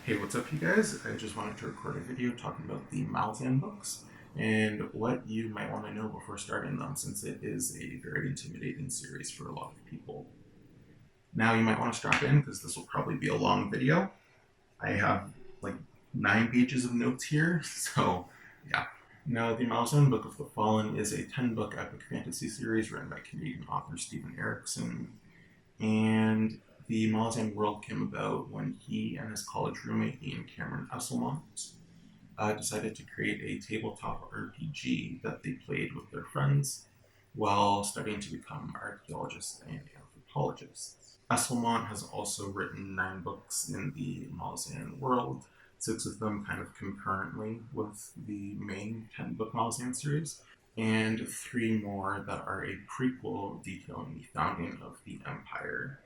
Hey, what's up, you guys? I just wanted to record a video talking about the Malazan books and what you might want to know before starting them, since it is a very intimidating series for a lot of people. Now, you might want to strap in because this will probably be a long video. I have like 9 pages of notes here, so yeah. Now, the Malazan Book of the Fallen is a 10-book epic fantasy series written by Canadian author Stephen Erickson, and the Malazan world came about when he and his college roommate Ian Cameron Esselmont decided to create a tabletop RPG that they played with their friends while studying to become archaeologists and anthropologists. Esselmont has also written 9 books in the Malazan world, 6 of them kind of concurrently with the main 10-book Malazan series, and 3 more that are a prequel detailing the founding of the Empire,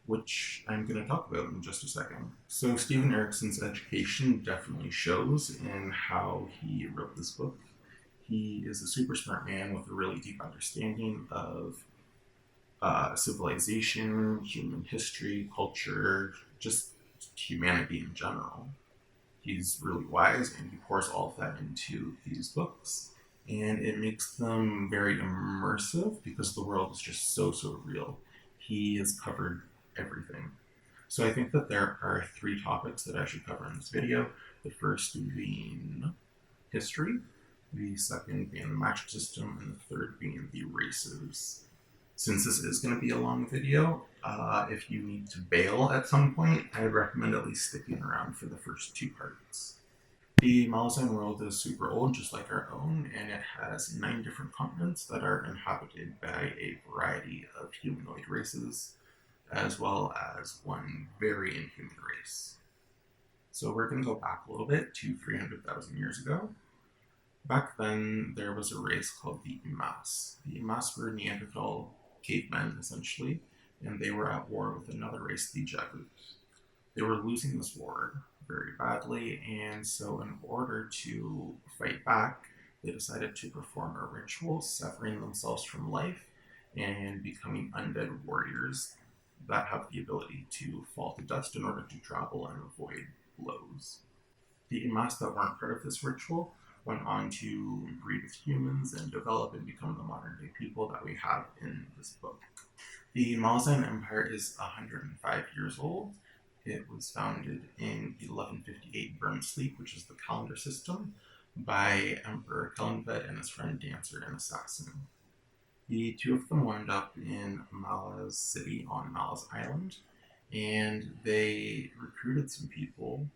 which I'm going to talk about in just a second. So, Stephen Erickson's education definitely shows in how he wrote this book. He is a super smart man with a really deep understanding of civilization, human history, culture, just humanity in general. He's really wise and he pours all of that into these books. And it makes them very immersive because the world is just so real. He has covered everything. So I think that there are 3 topics that I should cover in this video. The first being history, the second being the magic system, and the third being the races. Since this is going to be a long video, if you need to bail at some point, I recommend at least sticking around for the first 2 parts. The Malazan world is super old, just like our own, and it has 9 different continents that are inhabited by a variety of humanoid races, as well as one very inhuman race. So we're going to go back a little bit to 300,000 years ago. Back then, there was a race called the Imas. The Imas were Neanderthal cavemen, essentially, and they were at war with another race, the Jagut. They were losing this war very badly, and so in order to fight back, they decided to perform a ritual severing themselves from life and becoming undead warriors that have the ability to fall to dust in order to travel and avoid blows. The Imas that weren't part of this ritual went on to breed with humans and develop and become the modern day people that we have in this book. The Malazan Empire is 105 years old. It was founded in 1158 Burn Sleep, which is the calendar system, by Emperor Kellenved and his friend Dancer and Assassin. The 2 of them wound up in Malaz City on Malaz Island, and they recruited some people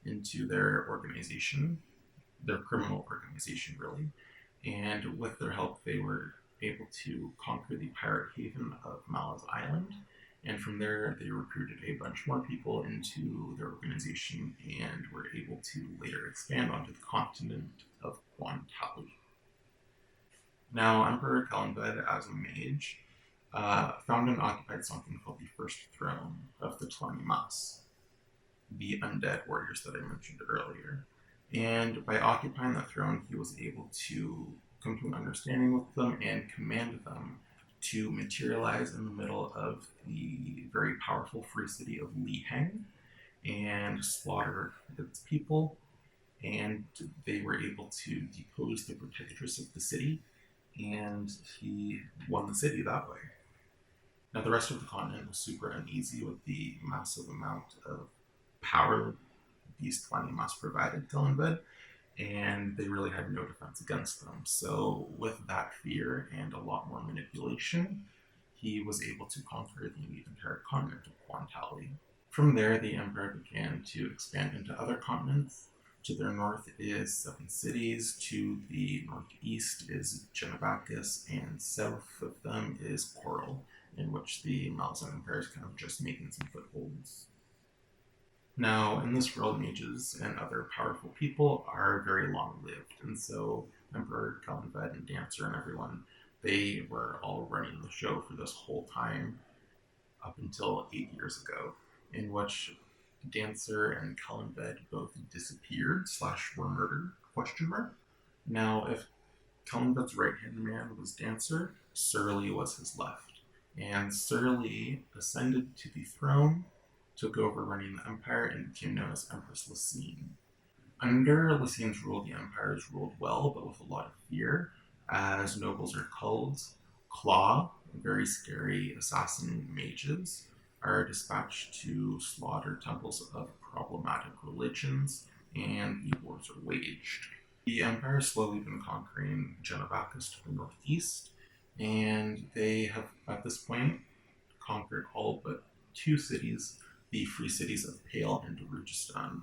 into their organization, their criminal organization, really. And with their help, they were able to conquer the pirate haven of Malaz Island. And from there, they recruited a bunch more people into their organization and were able to later expand onto the continent of Guantali. Now, Emperor Kellenved, as a mage, found and occupied something called the First Throne of the Mas, the undead warriors that I mentioned earlier. And by occupying that throne, he was able to come to an understanding with them and command them to materialize in the middle of the very powerful free city of Liheng and slaughter its people. And they were able to depose the protectress of the city, and he won the city that way. Now, the rest of the continent was super uneasy with the massive amount of power these 20 must provided Kellenved, and they really had no defense against them. So, with that fear and a lot more manipulation, he was able to conquer the entire continent of Guantali. From there, the Emperor began to expand into other continents. To their north is 7 cities, to the northeast is Genevakis, and south of them is Coral, in which the Malazan Empire is kind of just making some footholds. Now, in this world, mages and other powerful people are very long-lived, and so Emperor Kellenved and Dancer and everyone, they were all running the show for this whole time up until 8 years ago, in which Dancer and Kellenved both disappeared / were murdered, question mark. Now, if Kellenved's right-hand man was Dancer, Surly was his left, and Surly ascended to the throne took over running the empire and became known as Empress Lysine. Under Lysine's rule, the empire is ruled well, but with a lot of fear, as nobles are called. Claw, very scary assassin mages, are dispatched to slaughter temples of problematic religions, and the wars are waged. The empire has slowly been conquering Genevacus to the northeast, and they have, at this point, conquered all but two cities, the free cities of Pale and Darujistan.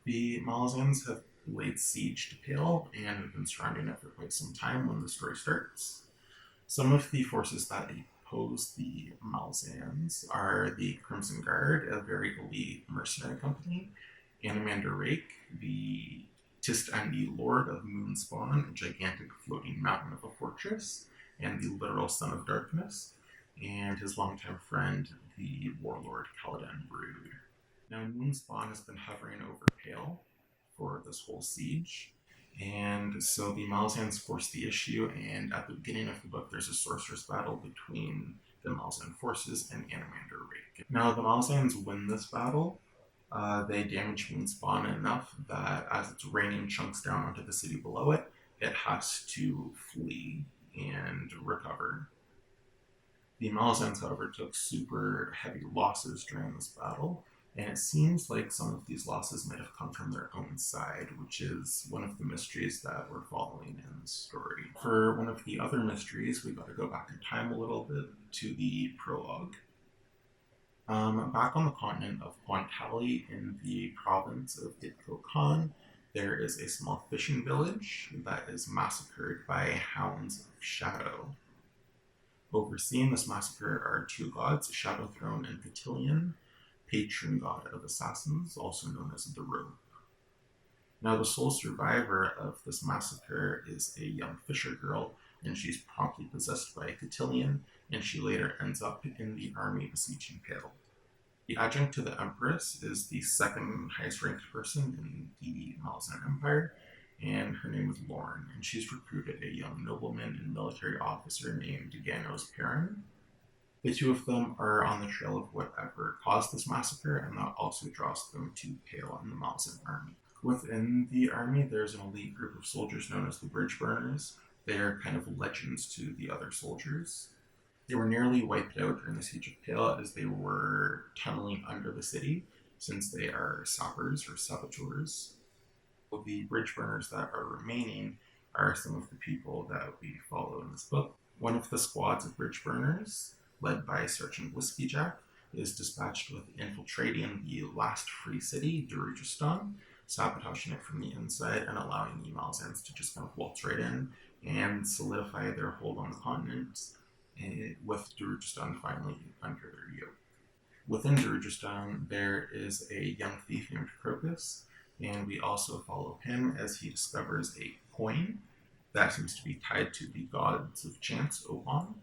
The Malazans have laid siege to Pale and have been surrounding it for quite some time when the story starts. Some of the forces that oppose the Malazans are the Crimson Guard, a very elite mercenary company, Animander Rake, the Tistandi Lord of Moonspawn, a gigantic floating mountain of a fortress, and the literal Son of Darkness, and his longtime friend, the warlord Caladan Brood. Now, Moonspawn has been hovering over Pale for this whole siege, and so the Malazans force the issue, and at the beginning of the book, there's a sorcerer's battle between the Malazan forces and Animander Rake. Now, the Malazans win this battle. They damage Moonspawn enough that as it's raining chunks down onto the city below it, it has to flee and recover. The Malazans, however, took super heavy losses during this battle, and it seems like some of these losses might have come from their own side, which is one of the mysteries that we're following in the story. For one of the other mysteries, we got to go back in time a little bit to the prologue. Back on the continent of Pontali in the province of Ditko there is a small fishing village that is massacred by hounds of shadow. Overseeing this massacre are two gods, Shadow Throne and Cotillion, patron god of assassins, also known as the Rope. Now, the sole survivor of this massacre is a young fisher girl, and she's promptly possessed by a Cotillion, and she later ends up in the army besieging Pale. The adjunct to the Empress is the second highest ranked person in the Malazan Empire, and her name is Lorne, and she's recruited a young nobleman and military officer named Ganos Perrin. The two of them are on the trail of whatever caused this massacre, and that also draws them to Pale and the Malazan army. Within the army, there's an elite group of soldiers known as the Bridge Burners. They are kind of legends to the other soldiers. They were nearly wiped out during the siege of Pale as they were tunneling under the city, since they are sappers or saboteurs. The bridge burners that are remaining are some of the people that we follow in this book. One of the squads of bridge burners, led by Sergeant Whiskey Jack, is dispatched with infiltrating the last free city, Darujistan, sabotaging it from the inside and allowing the Malazans to just kind of waltz right in and solidify their hold on the continent, with Darujistan finally under their yoke. Within Darujistan, there is a young thief named Crocus, and we also follow him as he discovers a coin that seems to be tied to the gods of chance, Oban.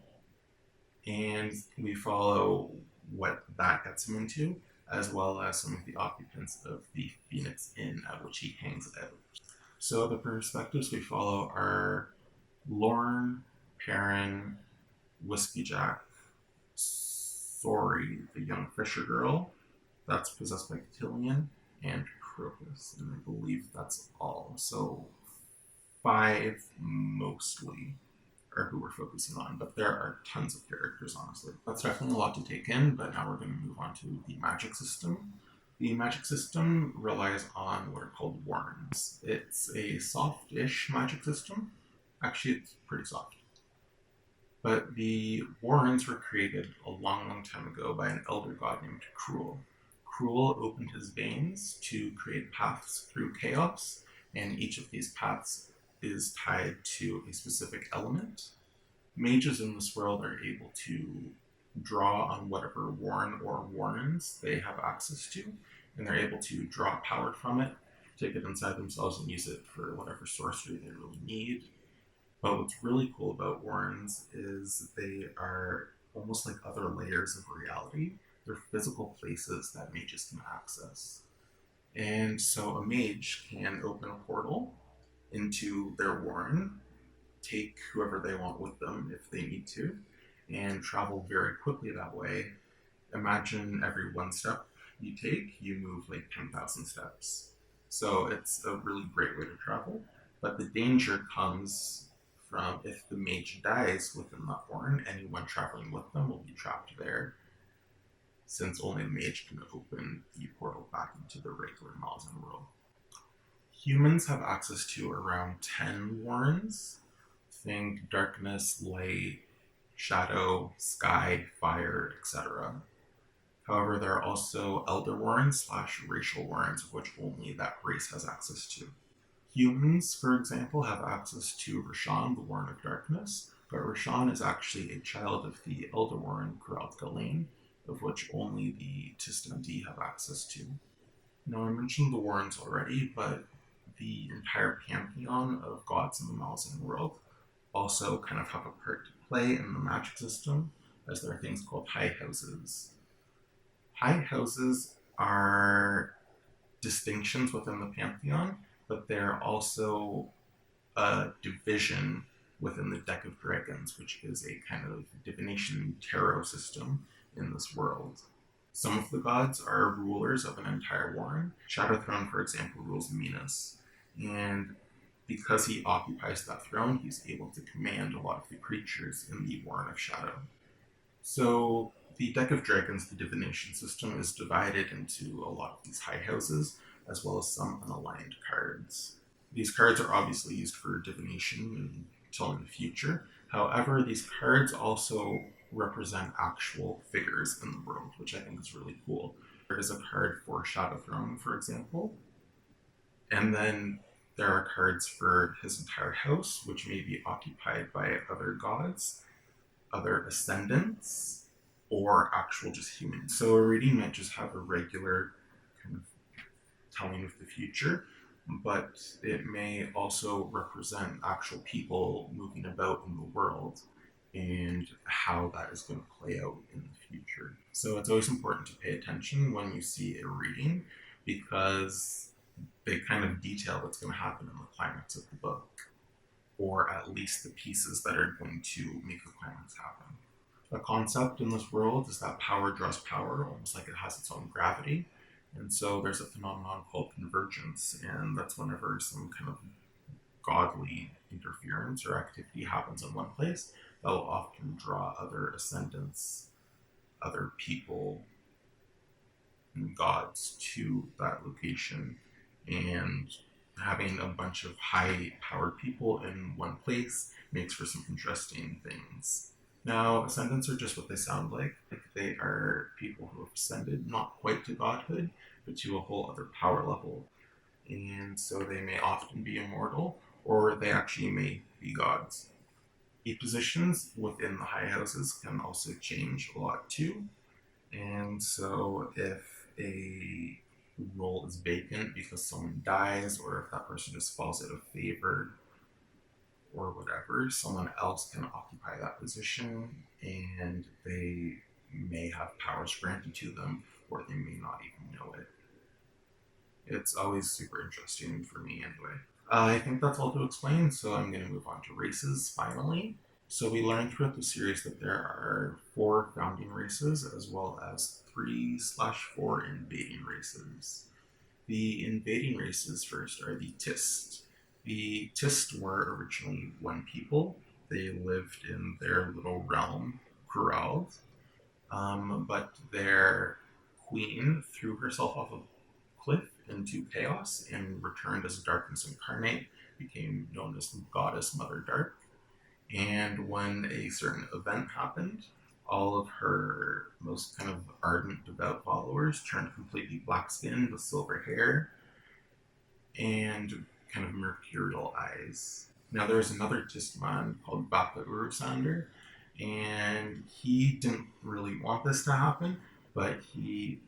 And we follow what that gets him into, as well as some of the occupants of the Phoenix Inn at which he hangs out. So the perspectives we follow are Lorne, Perrin, Whiskey Jack, Sori, the young fisher girl that's possessed by Cotillion, and Crocus, and I believe that's all. So 5 mostly are who we're focusing on, but there are tons of characters, honestly. That's definitely a lot to take in, but now we're going to move on to the magic system. The magic system relies on what are called warrens. It's a soft-ish magic system. Actually, it's pretty soft. But the warrens were created a long, long time ago by an elder god named Cruel. Cruel opened his veins to create paths through chaos, and each of these paths is tied to a specific element. Mages in this world are able to draw on whatever warren or warrens they have access to, and they're able to draw power from it, take it inside themselves, and use it for whatever sorcery they really need. But what's really cool about warrens is they are almost like other layers of reality. They're physical places that mages can access. And so a mage can open a portal into their warren, take whoever they want with them if they need to, and travel very quickly that way. Imagine every one step you take, you move like 10,000 steps. So it's a really great way to travel. But the danger comes from if the mage dies within that warren, anyone traveling with them will be trapped there, since only the mage can open the portal back into the regular Malazan world. Humans have access to around 10 warrens. Think darkness, light, shadow, sky, fire, etc. However, there are also elder warrens slash racial warrens, of which only that race has access to. Humans, for example, have access to Rashan, the Warren of Darkness, but Rashan is actually a child of the elder warren Kuralt Galain, of which only the Tistandi have access to. Now, I mentioned the warrens already, but the entire pantheon of gods in the Malazan world also kind of have a part to play in the magic system, as there are things called high houses. High houses are distinctions within the pantheon, but they're also a division within the deck of dragons, which is a kind of divination tarot system in this world. Some of the gods are rulers of an entire warren. Shadowthrone, for example, rules Minas, and because he occupies that throne, he's able to command a lot of the creatures in the Warren of Shadow. So the deck of dragons, the divination system, is divided into a lot of these high houses, as well as some unaligned cards. These cards are obviously used for divination and telling the future. However, these cards also represent actual figures in the world, which I think is really cool. There is a card for Shadowthrone, for example, and then there are cards for his entire house, which may be occupied by other gods, other ascendants, or actual just humans. So a reading might just have a regular kind of telling of the future, but it may also represent actual people moving about in the world and how that is going to play out in the future. So it's always important to pay attention when you see a reading, because they kind of detail what's going to happen in the climax of the book, or at least the pieces that are going to make the climax happen. A concept in this world is that power draws power, almost like it has its own gravity. And so there's a phenomenon called convergence, and that's whenever some kind of godly interference or activity happens in one place, that will often draw other ascendants, other people, and gods to that location. And having a bunch of high powered people in one place makes for some interesting things. Now, ascendants are just what they sound like. They are people who have ascended not quite to godhood, but to a whole other power level. And so they may often be immortal, or they actually may be gods. The positions within the high houses can also change a lot too. And so if a role is vacant because someone dies, or if that person just falls out of favor or whatever, someone else can occupy that position, and they may have powers granted to them, or they may not even know it. It's always super interesting for me anyway. I think that's all to explain, so I'm going to move on to races finally. So we learned throughout the series that there are 4 founding races, as well as 3/4 invading races. The invading races first are the Tist. The Tist were originally one people. They lived in their little realm, Kurald, but their queen threw herself off a cliff into chaos and returned as darkness incarnate, became known as the goddess Mother Dark. And when a certain event happened, all of her most kind of ardent, devout followers turned completely black skinned with silver hair and kind of mercurial eyes. Now, there's another Tistman called Baka Urusander, and he didn't really want this to happen, but he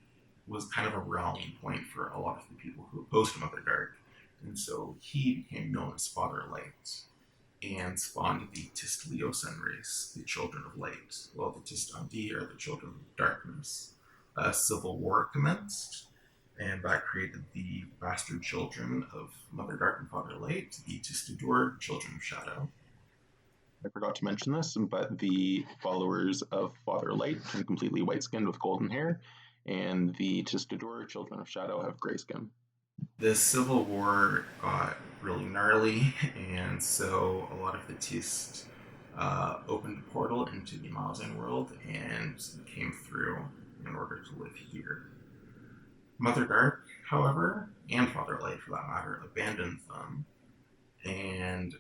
was kind of a rallying point for a lot of the people who opposed Mother Dark. And so he became known as Father Light and spawned the Tist-Leosen race, the Children of Light, while the Tist-Andi are the Children of Darkness. A civil war commenced, and that created the bastard children of Mother Dark and Father Light, the Tistadur, Children of Shadow. I forgot to mention this, but the followers of Father Light turned completely white-skinned with golden hair, and the Tistador Children of Shadow have gray skin. The Civil War got really gnarly, and so a lot of the Tist opened a portal into the Malazan world and came through in order to live here. Mother Dark, however, and Father Light for that matter, abandoned them, and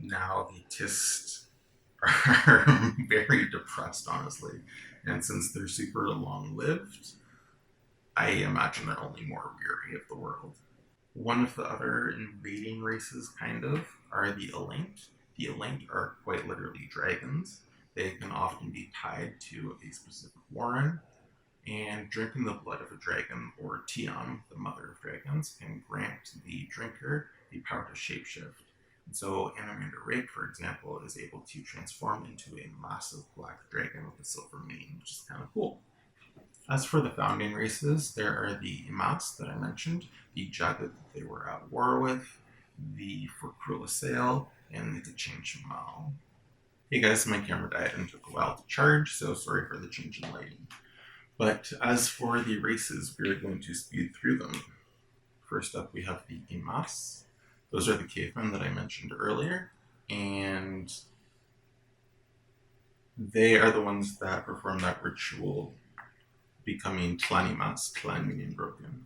now the Tist are very depressed, honestly. And since they're super long lived, I imagine they're only more weary of the world. One of the other invading races, kind of, are the Elaint. The Elaint are quite literally dragons. They can often be tied to a specific warren, and drinking the blood of a dragon, or Tiam, the mother of dragons, can grant the drinker the power to shapeshift. And so Anamander Rake, for example, is able to transform into a massive black dragon with a silver mane, which is kind of cool. As for the founding races, there are the Imas that I mentioned, the Jagat that they were at war with, the Forkrulasail, and the Kachin Shamal. Hey guys, my camera died and took a while to charge, so sorry for the change in lighting. But as for the races, we're going to speed through them. First up, we have the Imas. Those are the cavemen that I mentioned earlier, and they are the ones that perform that ritual becoming Tlanimas, Tlan meaning broken.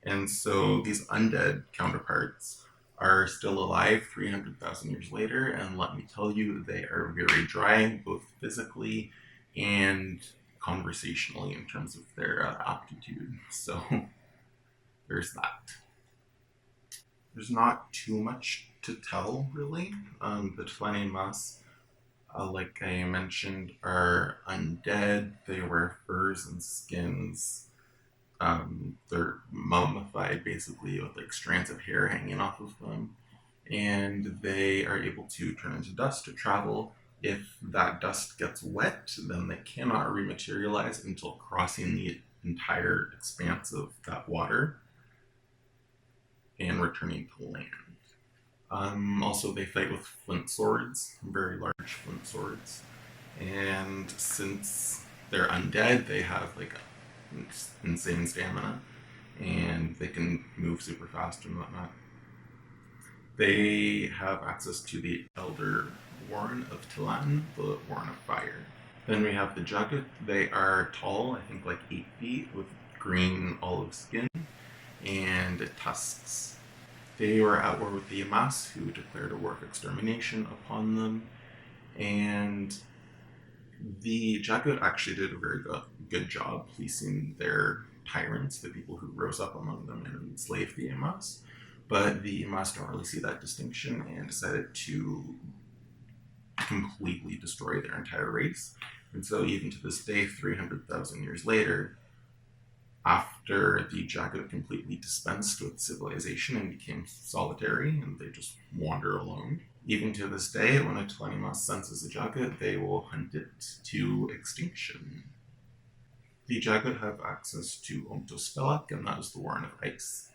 And so these undead counterparts are still alive 300,000 years later, and let me tell you, they are very dry, both physically and conversationally in terms of their aptitude. So there's that. There's not too much to tell, really. The Tlanimas, like I mentioned, are undead. They wear furs and skins. They're mummified basically with like strands of hair hanging off of them, and they are able to turn into dust to travel. If that dust gets wet, then they cannot rematerialize until crossing the entire expanse of that water and returning to land. Also, they fight with flint swords, very large flint swords, and since they're undead, they have like insane stamina, and they can move super fast and whatnot. They have access to the Elder Warren of Tilan, the Warren of Fire. Then we have the Jagat. They are tall, I think like 8 feet, with green olive skin and tusks. They were at war with the Yamas, who declared a war of extermination upon them, and the Jagat actually did a very good job policing their tyrants, the people who rose up among them and enslaved the Yamas. But the Yamas don't really see that distinction and decided to completely destroy their entire race. And so, even to this day, 300,000 years later, after the Jagat completely dispensed with civilization and became solitary, and they just wander alone, even to this day, when a Tlanimas senses a Jagat, they will hunt it to extinction. The Jagat have access to Omtospelak, and that is the Warren of Ice.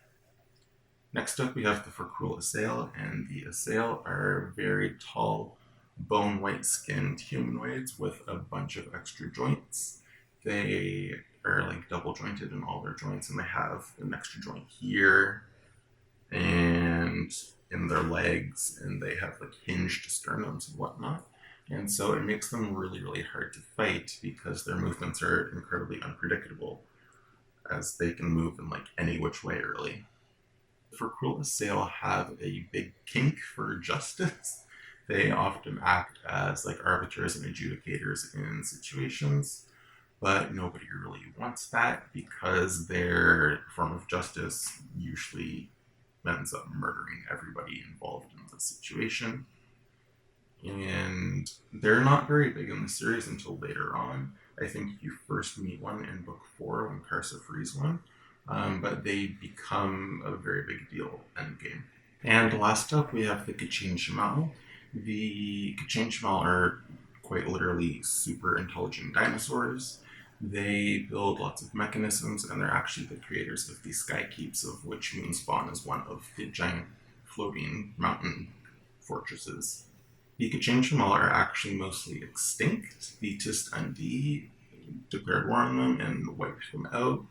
Next up, we have the Forkrul Assail, and the Assail are very tall, bone white skinned humanoids with a bunch of extra joints. They are like double jointed in all their joints, and they have an extra joint here and in their legs, and they have like hinged sternums and whatnot. And so it makes them really, really hard to fight because their movements are incredibly unpredictable, as they can move in like any which way, really. For Cruel Assail have a big kink for justice. They often act as like arbiters and adjudicators in situations, but nobody really wants that because their form of justice usually ends up murdering everybody involved in the situation. And they're not very big in the series until later on. I think you first meet one in book 4 when Karsa frees one, but they become a very big deal endgame. And last up, we have the Kachin Shamal. The Kachin Shamal are quite literally super intelligent dinosaurs. They build lots of mechanisms, and they're actually the creators of the Sky Keeps, of which Moonspawn is one of the giant floating mountain fortresses. The Kachin Shamal are actually mostly extinct. The Tist Undi declared war on them and wiped them out.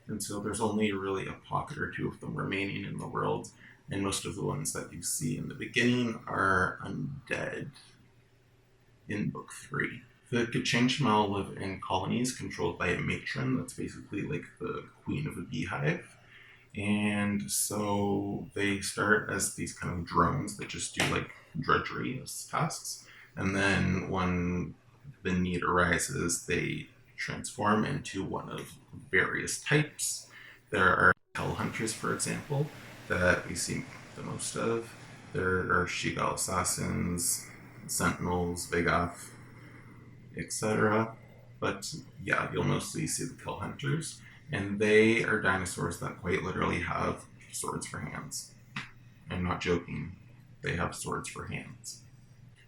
And so there's only really a pocket or two of them remaining in the world. And most of the ones that you see in the beginning are undead in book three. The Gacheng live in colonies controlled by a matron that's basically like the queen of a beehive. And so they start as these kind of drones that just do like drudgery as tasks. And then when the need arises, they transform into one of various types. There are hell hunters, for example, that we see the most of. There are Shigal assassins, sentinels, Vegoth, etc. But yeah, you'll mostly see the kill hunters, and they are dinosaurs that quite literally have swords for hands. I'm not joking. They have swords for hands.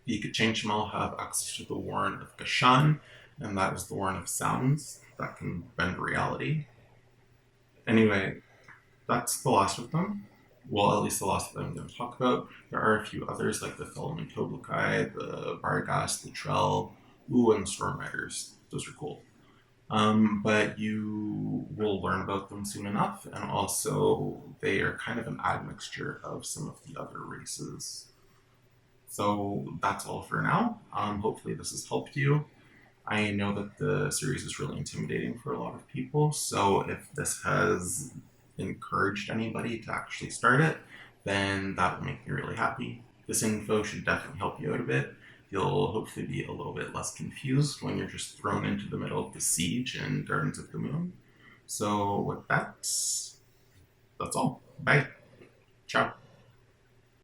The Kachanchmal have access to the Warren of Kashan, and that is the Warren of Sounds that can bend reality. Anyway, that's the last of them. Well, at least the last of them I'm going to talk about. There are a few others like the Thelem Toblukai, the Vargas, the Trell, ooh, and the Storm Riders. Those are cool. But you will learn about them soon enough, and also they are kind of an admixture of some of the other races. So that's all for now. Hopefully, this has helped you. I know that the series is really intimidating for a lot of people, so if this has encouraged anybody to actually start it, then that will make me really happy. This info should definitely help you out a bit. You'll hopefully be a little bit less confused when you're just thrown into the middle of the siege and Gardens of the Moon. So, with that, that's all. Bye. Ciao.